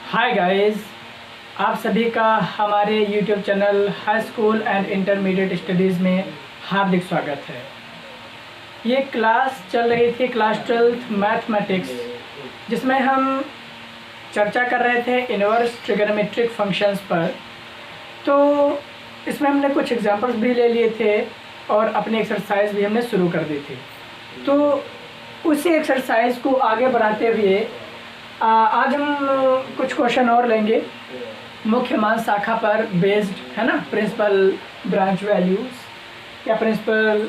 Hi guys, आप सभी का हमारे YouTube channel high school and intermediate studies में हार्दिक स्वागत है। ये क्लास चल रही थी क्लास 12th मैथमेटिक्स, जिसमें हम चर्चा कर रहे थे इनवर्स ट्रिगोनोमेट्रिक फंक्शंस पर। तो इसमें हमने कुछ एग्जांपल्स भी ले लिए थे और अपनी एक्सरसाइज भी हमने शुरू कर दी थी। तो उसी एक्सरसाइज को आगे बढ़ाते हुए आज हम कुछ क्वेश्चन और लेंगे मुख्य मान शाखा पर बेस्ड, है ना, प्रिंसिपल ब्रांच वैल्यूज़ या principal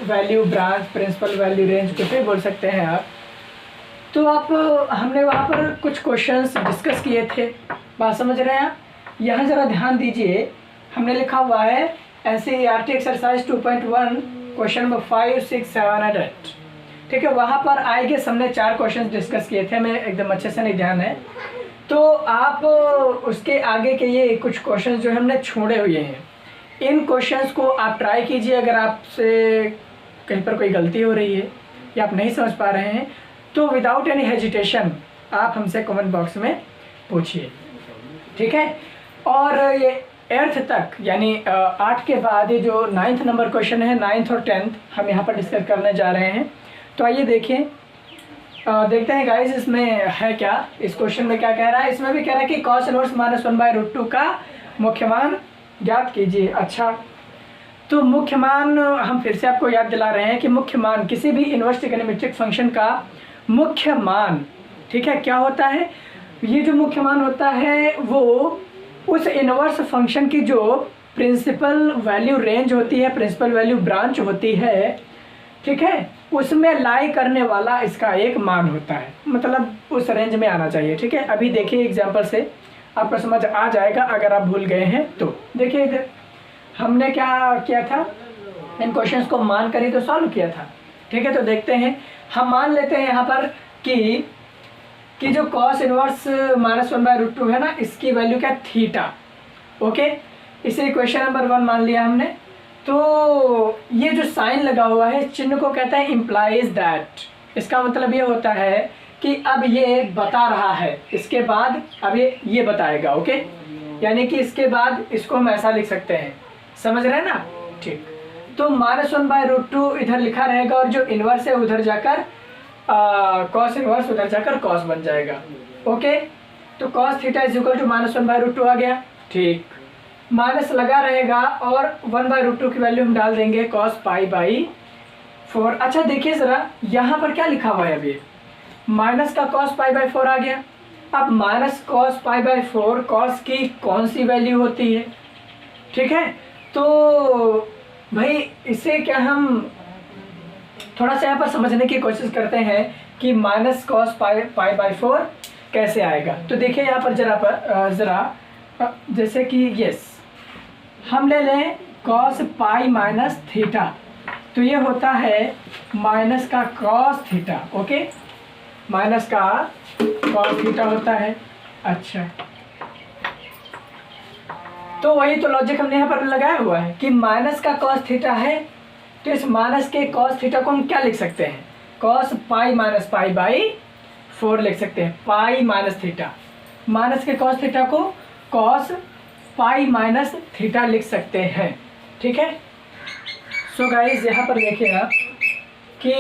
value branch, principal value range, कुछ भी बोल सकते हैं आप। तो हमने वहाँ पर कुछ क्वेश्चंस डिस्कस किए थे, बात समझ रहे हैं आप। यहाँ ज़रा ध्यान दीजिए, हमने लिखा हुआ है NCERT एक्सरसाइज 2.1 क्वेश्चन नंबर 5, 6, 7 और 8। ठीक है, वहाँ पर आई गेस हमने 4 क्वेश्चन डिस्कस किए थे, मैं एकदम अच्छे से नहीं ध्यान है। तो आप उसके आगे के ये कुछ क्वेश्चन जो हमने छोड़े हुए हैं, इन क्वेश्चंस को आप ट्राई कीजिए। अगर आपसे कहीं पर कोई गलती हो रही है या आप नहीं समझ पा रहे हैं तो विदाउट एनी हेजिटेशन आप हमसे कमेंट बॉक्स में पूछिए, ठीक है। और ये 8th तक यानी 8 के बाद ये जो 9th नंबर क्वेश्चन है, 9th और 10th हम यहाँ पर डिस्कस करने जा रहे हैं। तो आइए देखें, देखते हैं गाइस इसमें है क्या, इस क्वेश्चन में क्या कह रहा है। इसमें भी कह रहा है कि cos इनवर्स -1/√2 का मुख्य मान ज्ञात कीजिए। अच्छा, तो मुख्य मान हम फिर से आपको याद दिला रहे हैं कि मुख्य मान किसी भी इनवर्स ट्रिगोनोमेट्रिक फंक्शन का मुख्य मान, ठीक है, क्या होता है। ये जो मुख्य मान होता है वो उस इनवर्स फंक्शन की जो प्रिंसिपल वैल्यू रेंज होती है, प्रिंसिपल वैल्यू ब्रांच होती है, ठीक है, उसमें लाई करने वाला इसका एक मान होता है, मतलब उस रेंज में आना चाहिए। ठीक है, अभी देखिए एग्जांपल से आपको समझ आ जाएगा अगर आप भूल गए हैं तो। देखिए इधर हमने क्या किया था, इन क्वेश्चंस को मान कर ही तो सॉल्व किया था। ठीक है, तो देखते हैं, हम मान लेते हैं यहाँ पर कि जो cos इनवर्स -1/√2 है ना, इसकी वैल्यू क्या, थीटा। ओके, इसे इक्वेशन नंबर 1 मान लिया हमने। तो ये जो साइन लगा हुआ है, चिन्ह को कहता है इम्प्लाइज दैट। इसका मतलब ये होता है कि अब ये बता रहा है, इसके बाद अब ये बताएगा। ओके, यानी कि इसके बाद इसको हम ऐसा लिख सकते हैं, समझ रहे हैं ना। ठीक, तो -1/√2 इधर लिखा रहेगा और जो इनवर्स है उधर जाकर cos इनवर्स उधर जाकर cos बन जाएगा। ओके, तो cos theta is equal to -1/√2 आ गया। ठीक, माइनस लगा रहेगा और 1/√2 की वैल्यू हम डाल देंगे cos π/4। अच्छा देखिए ज़रा, यहाँ पर क्या लिखा हुआ है, अभी माइनस का cos π/4 आ गया। अब माइनस cos π/4 cos की कौन सी वैल्यू होती है, ठीक है। तो भाई इसे क्या हम थोड़ा सा यहाँ पर समझने की कोशिश करते हैं कि माइनस cos π/4 कैसे आएगा। तो देखिए यहाँ पर ज़रा जैसे कि यस, हम ले लें cos π - थीटा, तो ये होता है माइनस का cos थीटा। ओके, माइनस का cos थीटा होता है। अच्छा, तो वही तो लॉजिक हमने यहाँ पर लगाया हुआ है कि माइनस का cos थीटा है, तो इस माइनस के cos थीटा को हम क्या लिख सकते हैं, cos π - π/4 लिख सकते हैं। π - थीटा, माइनस के cos थीटा को cos π - थीटा लिख सकते हैं। ठीक है, सो गाइज यहाँ पर देखिए आप कि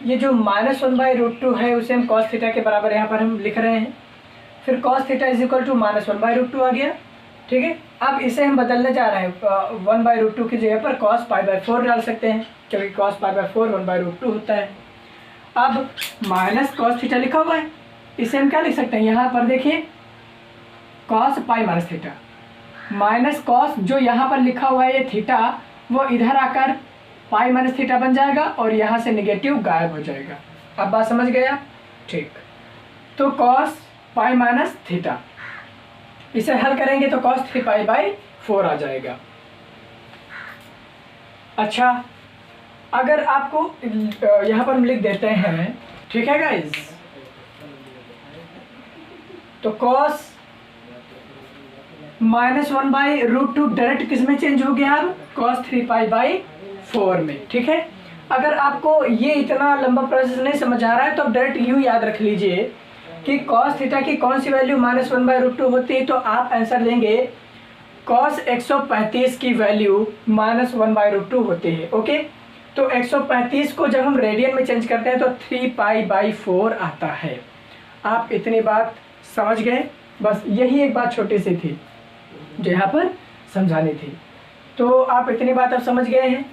ये जो -1/√2 है उसे हम cos थीटा के बराबर यहाँ पर हम लिख रहे हैं। फिर cos theta is equal to -1/√2 आ गया। ठीक है, अब इसे हम बदलने जा रहे हैं, 1/√2 की जगह पर cos π/4 डाल सकते हैं, क्योंकि cos π/4 1/√2 होता है। अब माइनस cos थीटा लिखा हुआ है, इसे हम क्या लिख सकते हैं, यहाँ पर देखिए cos π - थीटा, माइनस cos जो यहाँ पर लिखा हुआ है ये थीटा, वो इधर आकर π - थीटा बन जाएगा और यहाँ से नेगेटिव गायब हो जाएगा। अब बात समझ गया। ठीक, तो cos π - थीटा, इसे हल करेंगे तो cos 3π/4 आ जाएगा। अच्छा, अगर आपको यहाँ पर हम लिख देते हैं, ठीक है गाइज, तो cos -1/√2 डायरेक्ट किस में चेंज हो गया, अब cos 3π/4 में। ठीक है, अगर आपको ये इतना लंबा प्रोसेस नहीं समझ आ रहा है तो आप डायरेक्ट यूँ याद रख लीजिए कि कॉस थीटा की कौन सी वैल्यू -1/√2 होती है, तो आप आंसर देंगे कॉस 135 की वैल्यू -1/√2 होती है। ओके, तो 135 को जब हम रेडियन में चेंज करते हैं तो 3π/4 आता है। आप इतनी बात समझ गए, बस यही एक बात छोटी सी थी जो यहाँ पर समझानी थी। तो आप इतनी बात अब समझ गए हैं।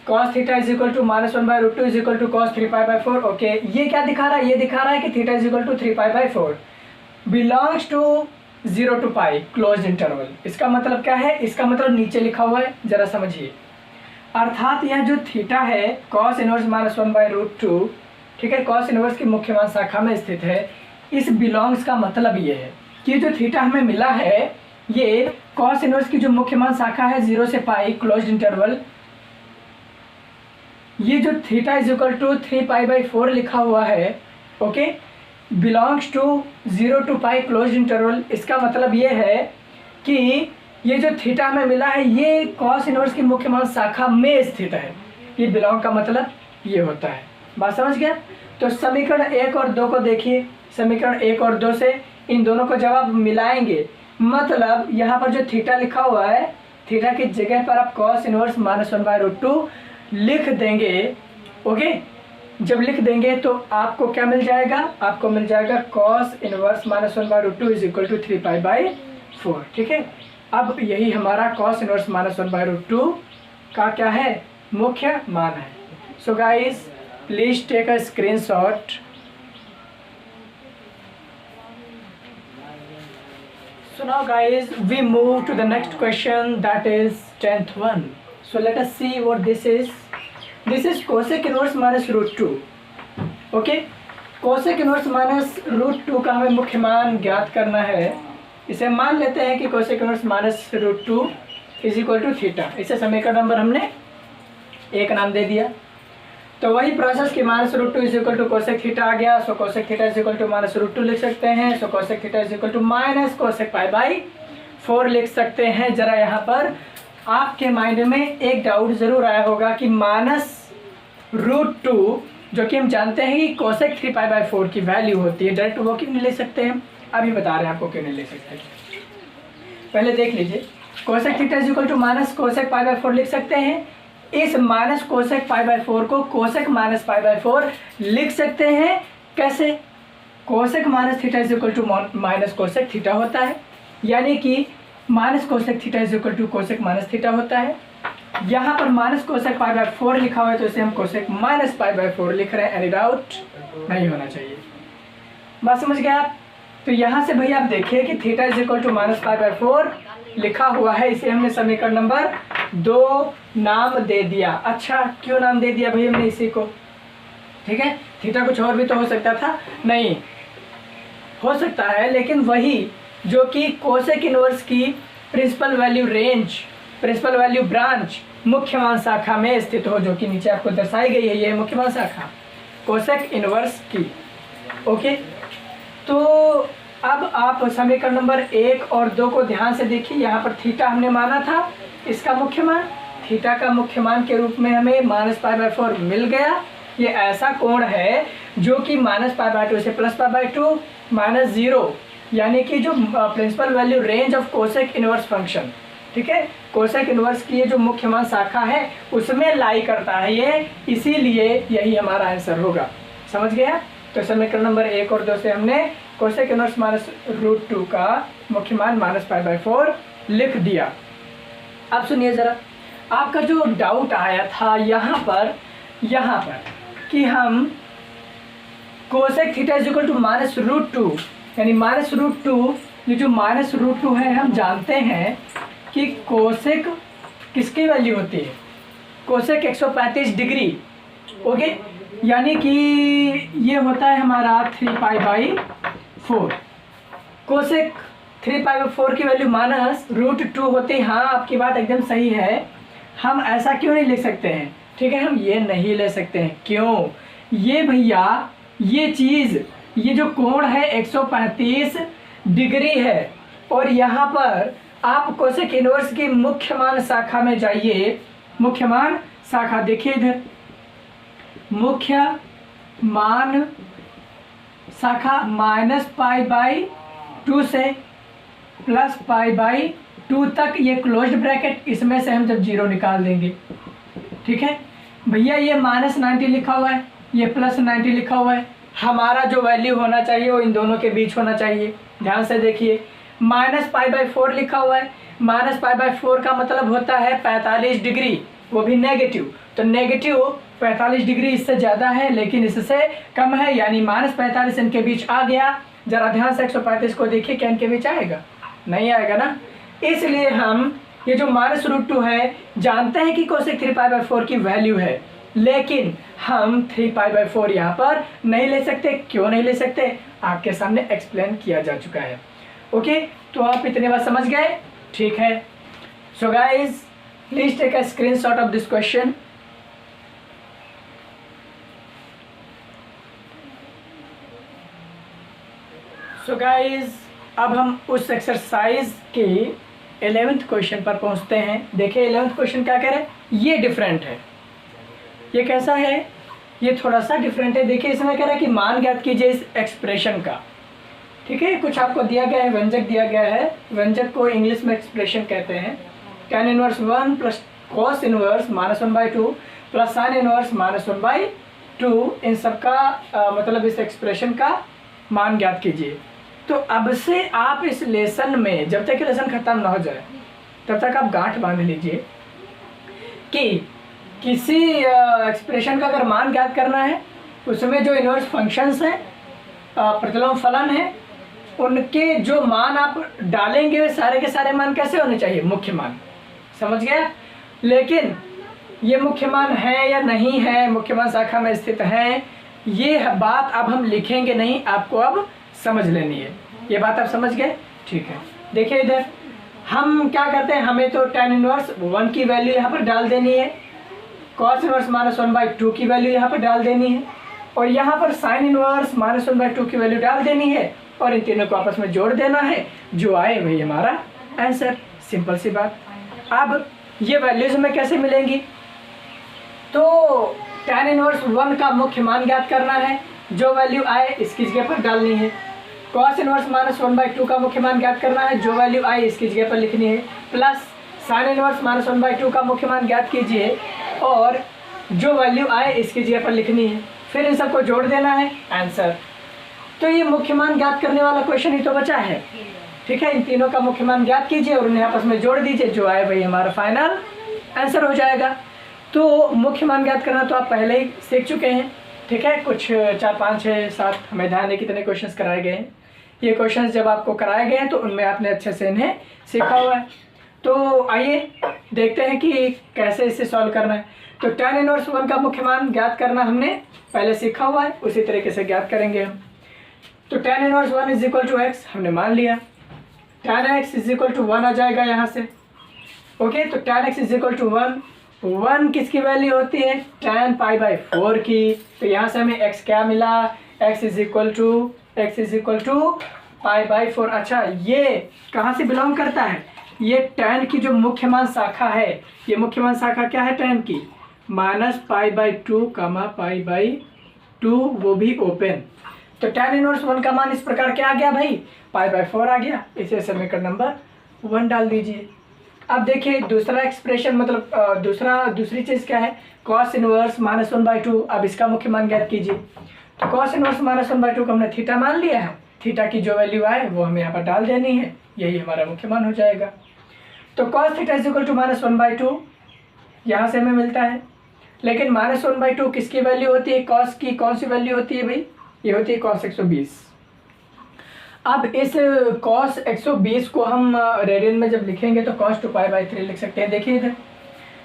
cos theta is equal to -1/√2 is equal to cos 3π/4। Okay, ये क्या दिखा रहा है, ये दिखा रहा है कि theta is equal to 3π/4 belongs to 0 to π close interval. इसका मतलब क्या है, इसका मतलब नीचे लिखा हुआ है, जरा समझिए। अर्थात यह जो थीटा है cos इनवर्स -1/√2, ठीक है, cos इनवर्स की मुख्य मान शाखा में स्थित है। इस बिलोंग्स का मतलब ये है कि जो थीटा हमें मिला है ये cos इनवर्स की जो मुख्य मान शाखा है 0 से π क्लोज इंटरवल, ये जो थीटा इज इक्वल टू 3π/4 लिखा हुआ है, okay, belongs to 0 to π close interval. इसका मतलब ये है कि ये जो थीटा हमें मिला है ये cos इनवर्स की मुख्य मान शाखा में स्थित है। ये बिलोंग का मतलब ये होता है। बात समझ गया? तो समीकरण 1 और 2 को देखिए। समीकरण 1 और 2 से इन दोनों को जब आप मिलाएंगे, मतलब यहाँ पर जो थीटा लिखा हुआ है, थीटा की जगह पर आप cos इनवर्स -1/√2 लिख देंगे। ओके, जब लिख देंगे तो आपको क्या मिल जाएगा, आपको मिल जाएगा cos inverse -1/√2 is equal to 3π/4। ठीक है, अब यही हमारा cos इनवर्स -1/√2 का क्या है, मुख्य मान है। So guys please take a screenshot. So now guys we move to the next question, that is 10th one. So let us see what this is. This is cosec inverse -√2. Okay, cosec inverse -√2 का हमें मुख्य मान ज्ञात करना है। इसे मान लेते हैं कि cosec inverse -√2 is equal to theta. इसे समीकरण नंबर हमने 1 नाम दे दिया। तो वही प्रोसेस की -√2 is equal to cosec theta आ गया। So cosec theta is equal to -√2 लिख सकते हैं। So cosec theta is equal to minus cosec π/4 लिख सकते हैं। जरा यहाँ पर आपके माइंड में एक डाउट जरूर आया होगा कि -√2 जो कि हम जानते हैं कि कोसेक 3π/4 की वैल्यू होती है, डायरेक्ट वो क्यों नहीं ले सकते हैं, अभी बता रहे हैं आपको क्यों नहीं ले सकते। पहले देख लीजिए, cosec theta is equal to minus cosec π/4 लिख सकते हैं। इस माइनस कोसेक π/4 को कोसेक माइनस π/4 लिख सकते हैं। कैसे? Cosec minus theta is equal to minus cosec theta होता है, यानी कि minus cosec theta is equal to cosec minus theta होता है। यहाँ पर माइनस कोसेक π/4 लिखा हुआ है तो इसे हम कोसेक माइनस π/4 लिख रहे हैं। एनी डाउट नहीं होना चाहिए। बात समझ गए आप? तो यहाँ से भैया आप देखिए कि theta is equal to minus π/4 लिखा हुआ है, इसे हमने समीकरण नंबर 2 नाम दे दिया। अच्छा, क्यों नाम दे दिया भाई हमने इसी को? ठीक है, थीटा कुछ और भी तो हो सकता था, नहीं हो सकता है, लेकिन वही जो कि कोसेक इनवर्स की principal value range, principal value branch मुख्य मान शाखा में स्थित हो, जो कि नीचे आपको दर्शाई गई है। ये मुख्य मान शाखा कोसेक इनवर्स की। ओके, तो अब आप समीकरण नंबर 1 और 2 को ध्यान से देखिए। यहाँ पर थीटा हमने माना था, इसका मुख्य मान, थीटा का मुख्य मान के रूप में हमें -π/4 मिल गया। ये ऐसा कोण है जो कि -π/2 से +π/2 -0, यानी कि जो principal value range of cosec inverse function, ठीक है, कोसेक इनवर्स की ये जो मुख्य मान शाखा है उसमें लाई करता है ये, इसीलिए यही हमारा आंसर होगा। समझ गया? तो समीकरण नंबर 1 और 2 से हमने कोसेक इनवर्स -√2 का मुख्य मान -π/4 लिख दिया। अब सुनिए जरा, आपका जो डाउट आया था यहाँ पर कि हम cosec theta is equal to -√2, यानी -√2, ये जो -√2 है हम जानते हैं कि कोसेक किसकी वैल्यू होती है, कोसेक 135 डिग्री। ओके, यानी कि ये होता है हमारा 3π/4। कोसेक 3π/4 की वैल्यू -√2 होती है। हाँ, आपकी बात एकदम सही है। हम ऐसा क्यों नहीं लिख सकते हैं? ठीक है, हम ये नहीं ले सकते हैं। क्यों? ये भैया ये चीज़, ये जो कोण है 135 डिग्री है, और यहाँ पर आप कोसेक इनवर्स की मुख्य मान शाखा में जाइए। मुख्य मान शाखा देखिए इधर, मुख्य मान शाखा -π/2 से +π/2 तक, ये क्लोज्ड ब्रैकेट, इसमें से हम जब 0 निकाल देंगे, ठीक है भैया। ये -90 लिखा हुआ है, ये +90 लिखा हुआ है, हमारा जो वैल्यू होना चाहिए वो इन दोनों के बीच होना चाहिए। ध्यान से देखिए, -π/4 लिखा हुआ है, -π/4 का मतलब होता है 45 डिग्री, वो भी नेगेटिव। तो नेगेटिव 45 डिग्री इससे ज़्यादा है लेकिन इससे कम है, यानी -45 इनके बीच आ गया। जरा ध्यान से 135 को देखिए, क्या इनके बीच आएगा? नहीं आएगा ना। इसलिए हम ये जो -√2 है, जानते हैं कि कोसेक 3π/4 की वैल्यू है, लेकिन हम 3π/4 यहाँ पर नहीं ले सकते। क्यों नहीं ले सकते? आपके सामने एक्सप्लेन किया जा चुका है। ओके, तो आप इतने बात समझ गए, ठीक है। So guys, please take a screenshot of this question. So guys, अब हम उस एक्सरसाइज के 11th क्वेश्चन पर पहुंचते हैं। देखिए 11th क्वेश्चन क्या कह रहा है, ये डिफरेंट है। ये कैसा है? ये थोड़ा सा डिफरेंट है। देखिए इसमें कह रहा है कि मान ज्ञात कीजिए इस एक्सप्रेशन का, ठीक है। कुछ आपको दिया गया है, व्यंजक दिया गया है, व्यंजक को इंग्लिश में एक्सप्रेशन कहते हैं। tan inverse 1 plus cos inverse -1/2 plus sin inverse -1/2, इन सब का मतलब इस एक्सप्रेशन का मान ज्ञात कीजिए। तो अब से आप इस लेसन में, जब तक कि लेसन खत्म ना हो जाए तब तक आप गांठ बांध लीजिए कि किसी एक्सप्रेशन का अगर मान ज्ञात करना है, उसमें जो इनवर्स फंक्शंस हैं, प्रतिलोम फलन है, उनके जो मान आप डालेंगे वे सारे के सारे मान कैसे होने चाहिए? मुख्य मान। समझ गया? लेकिन ये मुख्य मान है या नहीं है, मुख्य मान शाखा में स्थित है, ये बात अब हम लिखेंगे नहीं, आपको अब समझ लेनी है। ये बात आप समझ गए? ठीक है। देखिए इधर हम क्या करते हैं, हमें तो tan इनवर्स 1 की वैल्यू यहाँ पर डाल देनी है, cos इनवर्स -1/2 की वैल्यू यहाँ पर डाल देनी है, और यहाँ पर sin इनवर्स -1/2 की वैल्यू डाल देनी है, और इन तीनों को आपस में जोड़ देना है, जो आए वही हमारा आंसर। सिंपल सी बात। अब ये वैल्यूज हमें कैसे मिलेंगी? तो tan इनवर्स 1 का मुख्य मान ज्ञात करना है, जो वैल्यू आए इसकी जगह पर डालनी है। cos इनवर्स -1/2 का मुख्य मान ज्ञात करना है, जो वैल्यू आए इसकी जगह पर लिखनी है। प्लस sin इनवर्स -1/2 का मुख्य मान ज्ञात कीजिए, और जो वैल्यू आए इसकी जगह पर लिखनी है। फिर इन सबको जोड़ देना है, आंसर। तो ये मुख्य मान ज्ञात करने वाला क्वेश्चन ही तो बचा है, ठीक है। इन तीनों का मुख्य मान ज्ञात कीजिए और उन्हें आपस में जोड़ दीजिए, जो आए वही हमारा फाइनल आंसर हो जाएगा। तो मुख्य मान ज्ञात करना तो आप पहले ही सीख चुके हैं, ठीक है। कुछ 4, 5, 6, 7 हमें ध्यान है कितने क्वेश्चंस कराए गए हैं। ये क्वेश्चंस जब आपको कराए गए हैं तो उनमें आपने अच्छे से इन्हें सीखा हुआ है। तो आइए देखते हैं कि कैसे इसे सॉल्व करना है। तो tan इनवर्स 1 का मुख्य मान ज्ञात करना हमने पहले सीखा हुआ है, उसी तरीके से ज्ञात करेंगे हम। तो tan इनवर्स 1 = x हमने मान लिया, tan x = 1 आ जाएगा यहाँ से। ओके, तो tan x = 1 किसकी वैल्यू होती है? tan π/4 की। तो यहाँ से हमें x क्या मिला? x = π/4। अच्छा, ये कहाँ से बिलोंग करता है? ये tan की जो मुख्य मान शाखा है, ये मुख्य मान शाखा क्या है tan की? -π/2, π/2, वो भी ओपन। तो tan इनवर्स 1 का मान इस प्रकार क्या आ गया भाई? π/4 आ गया। इसे समीकरण नंबर 1 डाल दीजिए। अब देखिए दूसरा एक्सप्रेशन, मतलब दूसरी चीज़ क्या है? cos inverse -1/2। अब इसका मुख्य मान ज्ञात कीजिए। तो cos इनवर्स -1/2 को हमने थीटा मान लिया है, थीटा की जो वैल्यू आए वो हमें यहाँ पर डाल देनी है, यही हमारा मुख्य मान हो जाएगा। तो cos थीटा = -1/2 यहाँ से हमें मिलता है। लेकिन -1/2 किसकी वैल्यू होती है? cos की कौन सी वैल्यू होती है भाई? ये होती है cos 120। अब इस cos 120 को हम रेडियन में जब लिखेंगे तो cos 2π/3 लिख सकते हैं। देखिए इधर,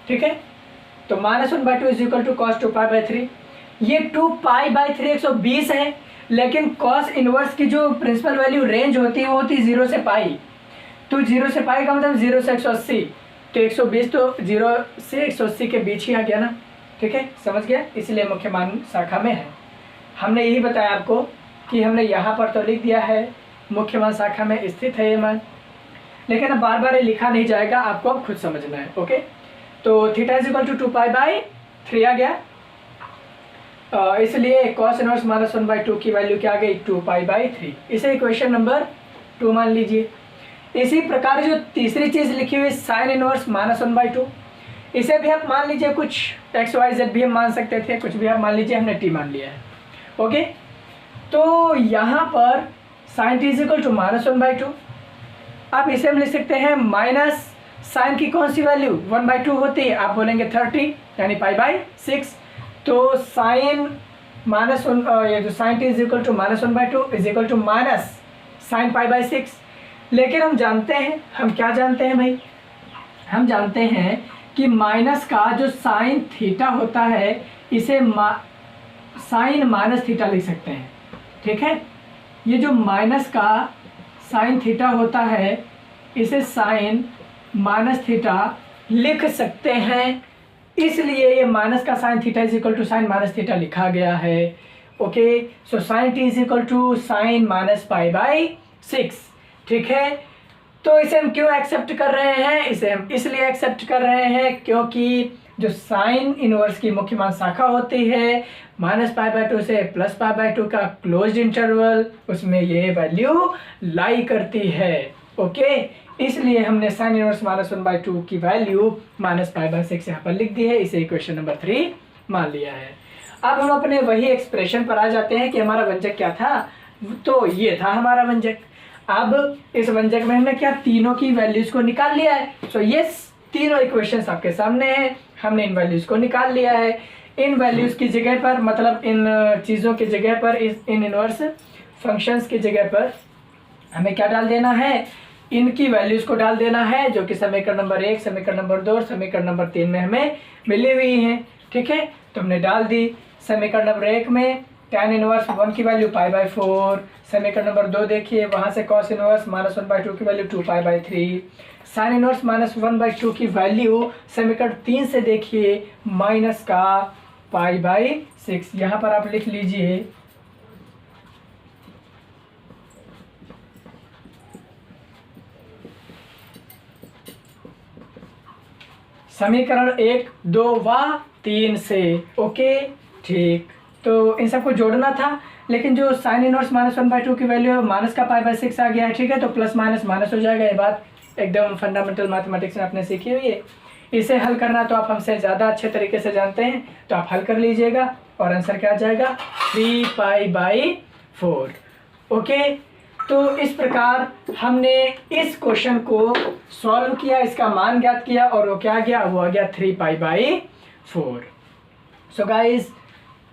ठीक है। तो -1/2 = cos 2π/3। ये 2π/3 120 है, लेकिन cos इनवर्स की जो प्रिंसिपल वैल्यू रेंज होती है वो होती है 0 से π। तो 0 से π का मतलब 0 से 180। तो 120 तो 0 से 180 के बीच ही आ गया ना, ठीक है। समझ गया? इसलिए मुख्य मान शाखा में है। हमने यही बताया आपको कि हमने यहाँ पर तो लिख दिया है मुख्य मान शाखा में स्थित है ये मान, लेकिन अब बार बार ये लिखा नहीं जाएगा, आपको अब खुद समझना है। ओके, तो थीटा = 2π/3 आ गया। इसलिए cos इनवर्स माइनस 1/2 की वैल्यू क्या आ गई 2π/3। इसे इक्वेशन नंबर 2 मान लीजिए। इसी प्रकार जो तीसरी चीज़ लिखी हुई साइन इनवर्स माइनस 1/2, इसे भी आप मान लीजिए, कुछ XYZ भी हम मान सकते थे, कुछ भी आप मान लीजिए, हमने t मान लिया है। ओके, तो यहाँ पर sine t equal to minus 1/2, आप इसे हम लिख सकते हैं माइनस साइन की कौन सी वैल्यू 1/2 होती है, आप बोलेंगे 30 यानी π/6। तो साइन माइनस वन, ये जो sine t equal to minus 1/2 is equal to minus sine π/6। लेकिन हम जानते हैं, हम क्या जानते हैं भाई, हम जानते हैं कि माइनस का जो साइन थीटा होता है इसे साइन माइनस थीटा लिख सकते हैं। ठीक है, ये जो माइनस का साइन थीटा होता है इसे साइन माइनस थीटा लिख सकते हैं, इसलिए ये माइनस का sine theta is equal to sine minus theta लिखा गया है। Okay, so sine T is equal to sine minus π/6। ठीक है, तो इसे हम क्यों एक्सेप्ट कर रहे हैं, इसे हम इसलिए एक्सेप्ट कर रहे हैं क्योंकि जो साइन इनवर्स की मुख्य मान शाखा होती है -π/2 से +π/2 का क्लोज्ड इंटरवल, उसमें ये वैल्यू लाई करती है। ओके, इसलिए हमने साइन इनवर्स -1/2 की वैल्यू -π/6 यहाँ पर लिख दी है। इसे इक्वेशन नंबर 3 मान लिया है। अब हम अपने वही एक्सप्रेशन पर आ जाते हैं कि हमारा व्यंजक क्या था। तो ये था हमारा व्यंजक। अब इस व्यंजक में हमने क्या तीनों की वैल्यूज को निकाल लिया है। सो ये तीनों इक्वेशंस आपके सामने हैं, हमने इन वैल्यूज को निकाल लिया है। इन वैल्यूज की जगह पर, मतलब इन चीज़ों की जगह पर, इन इनवर्स फंक्शंस की जगह पर हमें क्या डाल देना है, इनकी वैल्यूज को डाल देना है, जो कि समीकरण नंबर 1, समीकरण नंबर 2 और समीकरण नंबर 3 में हमें मिली हुई हैं। ठीक है, तो हमने डाल दी। समीकरण नंबर 1 में tan इनवर्स 1 की वैल्यू π/4, समीकरण नंबर 2 देखिए, वहाँ से cos इनवर्स -1/2 की वैल्यू 2π/3, साइन इनवर्स -1/2 की वैल्यू समीकरण 3 से देखिए माइनस का π/6। यहाँ पर आप लिख लीजिए समीकरण 1, 2 व 3 से। ओके, ठीक, तो इन सबको जोड़ना था, लेकिन जो साइन इनवर्स -1/2 की वैल्यू है माइनस का π/6 आ गया है। ठीक है, तो प्लस माइनस माइनस हो जाएगा। ये बात एकदम फंडामेंटल मैथमेटिक्स में आपने सीखी हुई है। इसे हल करना तो आप हमसे ज़्यादा अच्छे तरीके से जानते हैं, तो आप हल कर लीजिएगा और आंसर क्या आ जाएगा 3π/4। ओके, तो इस प्रकार हमने इस क्वेश्चन को सॉल्व किया, इसका मान ज्ञात किया और वो क्या गया, वो आ गया 3π/4। So guys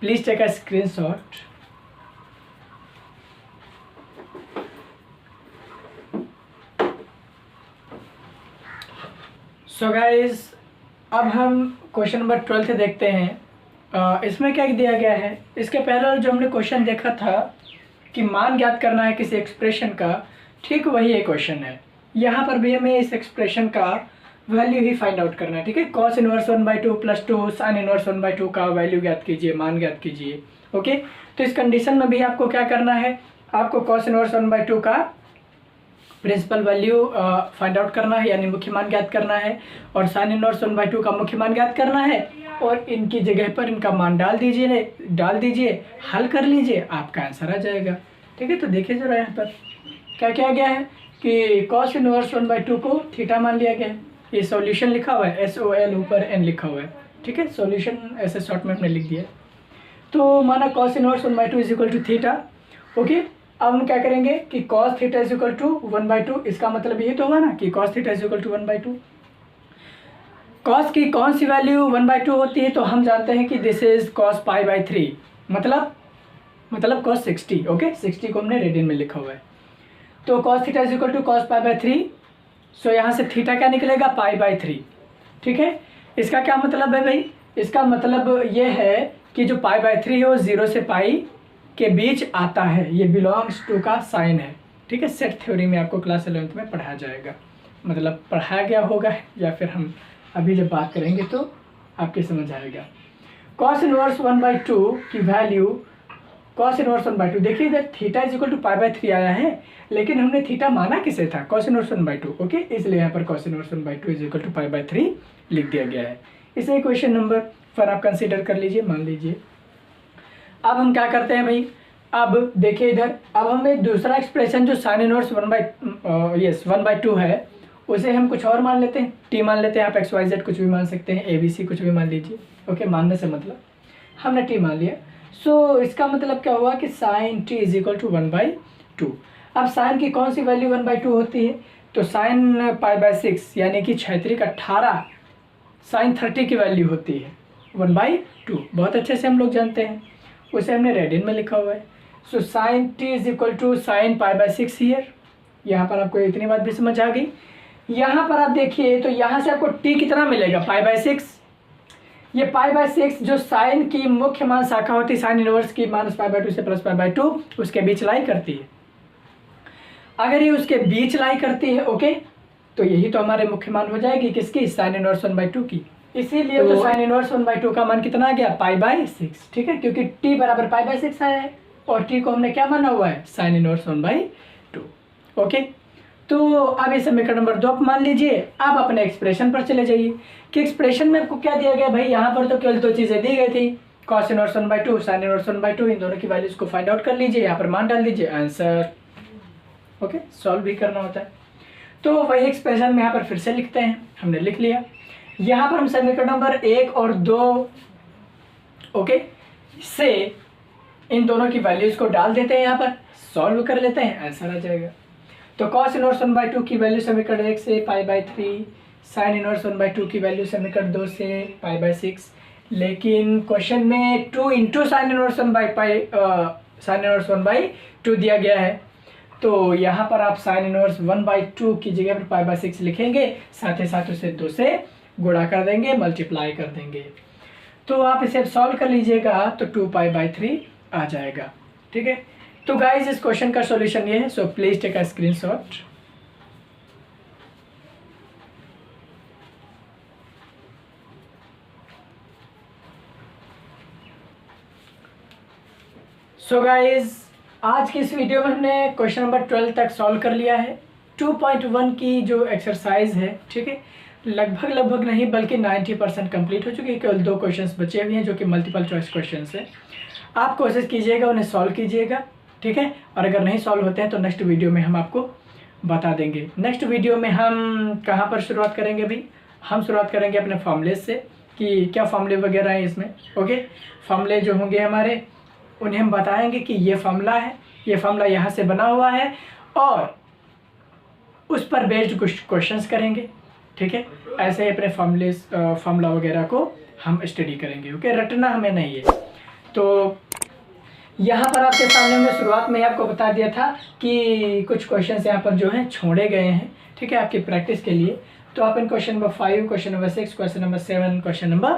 please take a screenshot. So guys अब हम क्वेश्चन नंबर 12 देखते हैं। इसमें क्या दिया गया है, इसके पहले जो हमने क्वेश्चन देखा था कि मान ज्ञात करना है किसी एक्सप्रेशन का, ठीक वही एक क्वेश्चन है। यहाँ पर भी हमें इस एक्सप्रेशन का वैल्यू ही फाइंड आउट करना है। ठीक है, cos इनवर्स 1/2 + 2 साइन इनवर्स 1/2 का वैल्यू ज्ञात कीजिए, मान ज्ञात कीजिए। ओके, तो इस कंडीशन में भी आपको क्या करना है, आपको cos इनवर्स 1/2 का प्रिंसिपल वैल्यू फाइंड आउट करना है, यानी मुख्य मान ज्ञात करना है, और साइन इनवर्स 1/2 का मुख्य मान ज्ञात करना है, और इनकी जगह पर इनका मान डाल दीजिए, हल कर लीजिए, आपका आंसर आ जाएगा। ठीक है, तो देखिए जरा यहाँ पर क्या क्या गया है कि cos इनवर्स 1/2 को थीटा मान लिया गया है। ये सॉल्यूशन लिखा हुआ है, SOL ऊपर n लिखा हुआ है। ठीक है, सॉल्यूशन ऐसे शॉर्ट में हमने लिख दिया। तो माना cos inverse 1/2 is equal to theta. Okay, अब हम क्या करेंगे कि cos theta is equal to 1/2, इसका मतलब ये तो हुआ ना कि cos theta is equal to 1/2। cos की कौन सी वैल्यू 1/2 होती है, तो हम जानते हैं कि दिस इज cos π/3, मतलब cos 60। ओके, 60 को हमने रेडियन में लिखा हुआ है। तो cos theta is equal to cos π/3। So यहाँ से थीटा क्या निकलेगा π/3। ठीक है, इसका क्या मतलब है भाई, इसका मतलब ये है कि जो π/3 है वो 0 से पाई के बीच आता है, ये बिलोंग्स टू का साइन है। ठीक है, सेट थ्योरी में आपको क्लास 11th में पढ़ाया जाएगा, मतलब पढ़ाया गया होगा, या फिर हम अभी जब बात करेंगे तो आपके समझ आएगा। cos इनवर्स 1/2 की वैल्यू, cos इनवर्स 1/2, देखिए इधर थीटा इज इक्वल टू π/3 आया है, लेकिन हमने थीटा माना किसे था, cos इनवर्स 1/2। ओके, इसलिए यहाँ पर cos inverse 1/2 is equal to π/3 लिख दिया गया है। इसे क्वेश्चन नंबर पर आप कंसीडर कर लीजिए, मान लीजिए अब हम क्या करते हैं भाई, अब देखिए इधर, अब हमें दूसरा एक्सप्रेशन जो साइन इनवर्स 1/2 है उसे हम कुछ और मान लेते हैं, टी मान लेते हैं। आप XYZ कुछ भी मान सकते हैं, ABC कुछ भी मान लीजिए। ओके, मानने से मतलब हमने टी मान लिया। सो इसका मतलब क्या हुआ कि sine T is equal to 1/2। अब साइन की कौन सी वैल्यू 1/2 होती है, तो साइन π/6 यानी कि 6×18 साइन 30 की वैल्यू होती है 1/2। बहुत अच्छे से हम लोग जानते हैं, उसे हमने रेडियन में लिखा हुआ है। So sine T is equal to sine π/6 here. यहाँ पर आपको इतनी बात भी समझ आ गई। यहाँ पर आप देखिए तो यहाँ से आपको टी कितना मिलेगा, π/6। ये π/6 जो साइन की मुख्य मान शाखा होती है साइन इनवर्स की -π/2 से +π/2 उसके बीच लाई करती है। अगर ये उसके बीच लाई करती है, ओके, तो यही तो हमारे मुख्य मान हो जाएगी किसकी, साइन इनवर्स 1/2 की। इसीलिए तो साइन इनवर्स 1/2 का मान कितना आ गया, π/6। ठीक है, क्योंकि t बराबर π/6 आया है और t को हमने क्या माना हुआ है, साइन इनवर्स 1/2। ओके, तो अब ये समीकरण नंबर 2 आप मान लीजिए। अब अपने एक्सप्रेशन पर चले जाइए कि एक्सप्रेशन में आपको क्या दिया गया भाई, यहाँ पर तो केवल 2 चीज़ें दी गई थी, कॉस इनवर्स 1/2, साइन इनवर्स 1/2। इन दोनों की वैल्यूज को फाइंड आउट कर लीजिए, यहाँ पर मान डाल दीजिए, आंसर। ओके, सॉल्व भी करना होता है। तो वही एक्सप्रेशन में यहाँ पर फिर से लिखते हैं, हमने लिख लिया। यहाँ पर हम समीकरण नंबर 1 और 2 ओके से इन दोनों की वैल्यूज को डाल देते हैं, यहाँ पर सॉल्व कर लेते हैं, आंसर आ जाएगा। तो कॉस इनवर्स 1/2 की वैल्यू समीकरण 1 से π/3, साइन इनवर्स 1/2 की वैल्यू समीकरण 2 से π/6। लेकिन क्वेश्चन में 2 इंटू साइन इनवर्स 1/2 दिया गया है, तो यहाँ पर आप साइन इनवर्स 1/2 की जगह पर π/6 लिखेंगे, साथ ही साथ उसे 2 से गुणा कर देंगे, मल्टीप्लाई कर देंगे। तो आप इसे सॉल्व कर लीजिएगा तो 2π/3 आ जाएगा। ठीक है, तो गाइज इस क्वेश्चन का सॉल्यूशन ये है। So please take a screenshot. So guys आज की इस वीडियो में हमने क्वेश्चन नंबर 12 तक सॉल्व कर लिया है। 2.1 की जो एक्सरसाइज है, ठीक है, लगभग नहीं बल्कि 90% कंप्लीट हो चुकी है। केवल 2 क्वेश्चंस बचे हुए हैं जो कि मल्टीपल चॉइस क्वेश्चंस हैं। आप कोशिश कीजिएगा उन्हें सॉल्व कीजिएगा, ठीक है। और अगर नहीं सॉल्व होते हैं तो नेक्स्ट वीडियो में हम आपको बता देंगे। नेक्स्ट वीडियो में हम कहाँ पर शुरुआत करेंगे भाई, हम शुरुआत करेंगे अपने फॉर्मूले से कि क्या फॉर्मूले वगैरह हैं इसमें। ओके, फॉर्मूले जो होंगे हमारे उन्हें हम बताएंगे कि ये फॉर्मूला है, ये फॉर्मूला यहाँ से बना हुआ है और उस पर बेस्ड कुछ क्वेश्चंस करेंगे। ठीक है, ऐसे अपने फॉर्मूला वगैरह को हम स्टडी करेंगे। ओके, रटना हमें नहीं है। तो यहाँ पर आपके सामने मैं शुरुआत में आपको बता दिया था कि कुछ क्वेश्चंस यहाँ पर जो हैं छोड़े गए हैं, ठीक है, आपकी प्रैक्टिस के लिए। तो आप इन question number 5, question number 6, question number 7, question number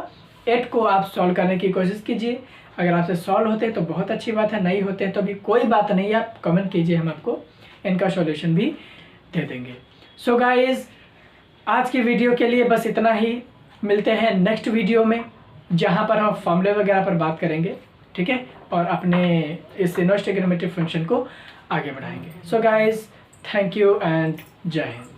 8 को आप सॉल्व करने की कोशिश कीजिए। अगर आपसे सॉल्व होते हैं तो बहुत अच्छी बात है, नहीं होते हैं तो भी कोई बात नहीं, आप कमेंट कीजिए, हम आपको इनका सॉल्यूशन भी दे देंगे। सो गाइज आज की वीडियो के लिए बस इतना ही। मिलते हैं नेक्स्ट वीडियो में जहाँ पर हम फॉर्मूले वगैरह पर बात करेंगे, ठीक है, और अपने इस इनवर्स ट्रिग्नोमेट्रिक फंक्शन को आगे बढ़ाएंगे। So guys thank you and जय हिंद।